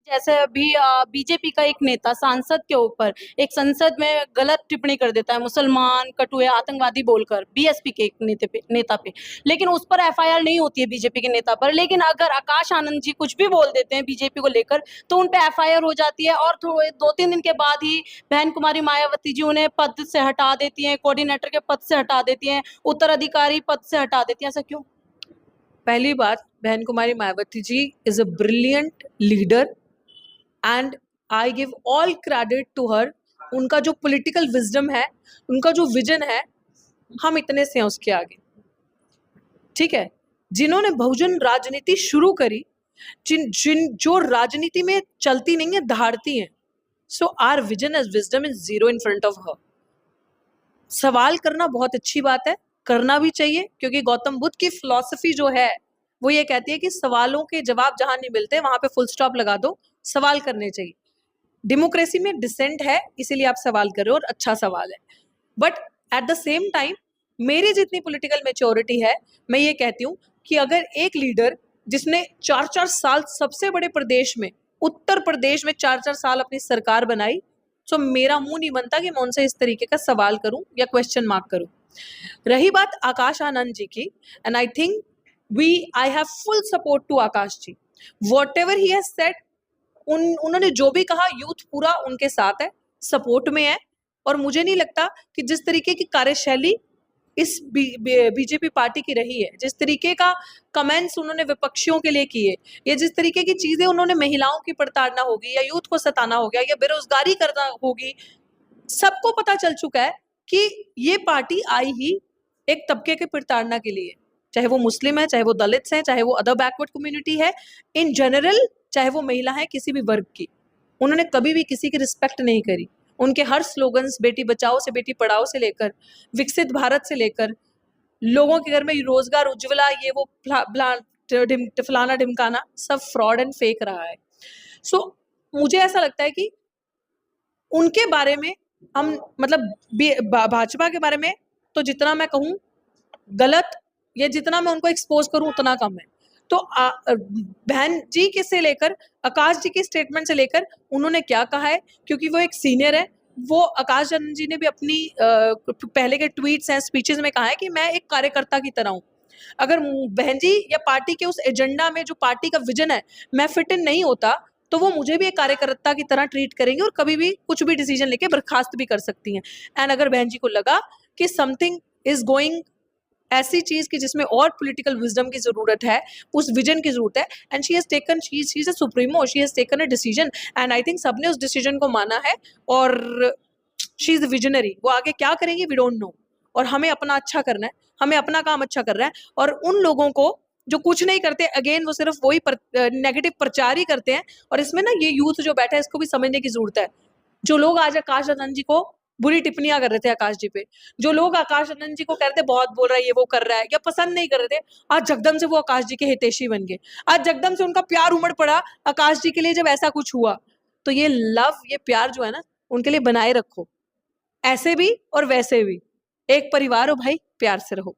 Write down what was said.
जैसे अभी बीजेपी का एक नेता सांसद के ऊपर एक संसद में गलत टिप्पणी कर देता है, मुसलमान, कटुए, आतंकवादी बोलकर बीएसपी के एक नेता पे, लेकिन उस पर एफआईआर नहीं होती है बीजेपी के नेता पर। लेकिन अगर आकाश आनंद जी कुछ भी बोल देते हैं बीजेपी को लेकर तो उन पे एफआईआर हो जाती है, और 2-3 दिन के बाद ही बहन कुमारी मायावती जी उन्हें पद से हटा देती हैं, कोऑर्डिनेटर के पद से हटा देती हैं, उत्तराधिकारी पद से हटा देती हैं। ऐसा क्यों? पहली बात, बहन Kumari Mayawati ji is a brilliant leader and I give all credit to her. उनका जो पॉलिटिकल विजडम है, उनका जो विजन है, हम इतने से हैं उसके आगे। ठीक है, जिन्होंने बहुजन राजनीति शुरू करी, जो राजनीति में चलती नहीं है, दहाड़ती हैं। So our vision as wisdom is zero in front of her. सवाल करना बहुत अच्छी बात है, करना भी चाहिए, क्योंकि गौतम बुद्ध की फिलॉसफी जो है वो ये कहती है कि सवालों के जवाब जहां नहीं मिलते वहां पे फुल स्टॉप लगा दो, सवाल करने चाहिए। डेमोक्रेसी में डिसेंट है, इसीलिए आप सवाल कर रहे हो और अच्छा सवाल है। But at the same time मेरी जितनी पॉलिटिकल मेच्योरिटी है, मैं ये कहती हूँ कि अगर एक लीडर जिसने 4-4 साल सबसे बड़े प्रदेश में, उत्तर प्रदेश में 4-4 साल अपनी सरकार बनाई, तो मेरा मुंह नहीं बनता कि मैं उनसे इस तरीके का सवाल करूं या क्वेश्चन मार्क करूं। रही बात आकाश आनंद जी की, and I think I have full support to Akash ji. Whatever he has said, उन्होंने जो भी कहा, यूथ पूरा उनके साथ है, सपोर्ट में है। और मुझे नहीं लगता कि जिस तरीके की कार्यशैली इस बीजेपी पार्टी की रही है, जिस तरीके का कमेंट्स उन्होंने विपक्षियों के लिए किए, या जिस तरीके की चीजें उन्होंने महिलाओं की प्रताड़ना होगी, या यूथ को सताना हो गया, या बेरोजगारी करना होगी, सबको पता चल चुका है कि ये पार्टी आई ही एक तबके के प्रताड़ना के लिए, चाहे वो मुस्लिम है, चाहे वो दलित हैं, चाहे वो अदर बैकवर्ड कम्युनिटी है, इन जनरल, चाहे वो महिला है किसी भी वर्ग की। उन्होंने कभी भी किसी की रिस्पेक्ट नहीं करी। उनके हर स्लोगन्स, बेटी बचाओ से बेटी पढ़ाओ से लेकर विकसित भारत से लेकर लोगों के घर में रोजगार, उज्ज्वला, ये वो फलाना ढिमकाना, सब फ्रॉड एंड फेक रहा है। सो मुझे ऐसा लगता है कि उनके बारे में हम, मतलब भाजपा के बारे में तो जितना मैं कहूँ गलत, या जितना मैं उनको एक्सपोज करूं उतना कम है। तो बहन जी के से लेकर आकाश जी के स्टेटमेंट से लेकर उन्होंने क्या कहा है, क्योंकि वो एक सीनियर है, वो आकाश आनंद जी ने भी अपनी पहले के ट्वीट्स हैं, स्पीचेस में कहा है कि मैं एक कार्यकर्ता की तरह हूँ। अगर बहन जी या पार्टी के उस एजेंडा में, जो पार्टी का विजन है, मैं फिट इन नहीं होता, तो वो मुझे भी एक कार्यकर्ता की तरह ट्रीट करेंगे और कभी भी कुछ भी डिसीजन लेके बर्खास्त भी कर सकती हैं। एंड अगर बहन जी को लगा कि समथिंग इज गोइंग, ऐसी चीज की जिसमें और पॉलिटिकल विजडम की जरूरत है, उस विजन की जरूरत है, and she has taken, she is a supremo, she has taken a decision, and I think सबने उस डिसीजन को माना है, और शी इज विजनरी। वो आगे क्या करेंगी वी डोंट नो, और हमें अपना अच्छा करना है, हमें अपना काम अच्छा करना है। और उन लोगों को जो कुछ नहीं करते, अगेन वो सिर्फ वही नेगेटिव प्रचार ही करते हैं। और इसमें ना ये यूथ जो बैठा है, इसको भी समझने की जरूरत है। जो लोग आज आकाश आनंद जी को बुरी टिप्पणियां कर रहे थे आकाश जी पे, जो लोग आकाश आनंद जी को कहते बहुत बोल रहा है, ये वो कर रहा है, या पसंद नहीं कर रहे थे, आज जगदम से वो आकाश जी के हितैषी बन गए। आज जगदम से उनका प्यार उमड़ पड़ा आकाश जी के लिए जब ऐसा कुछ हुआ। तो ये लव, ये प्यार जो है ना, उनके लिए बनाए रखो, ऐसे भी और वैसे भी। एक परिवार हो भाई, प्यार से रहो।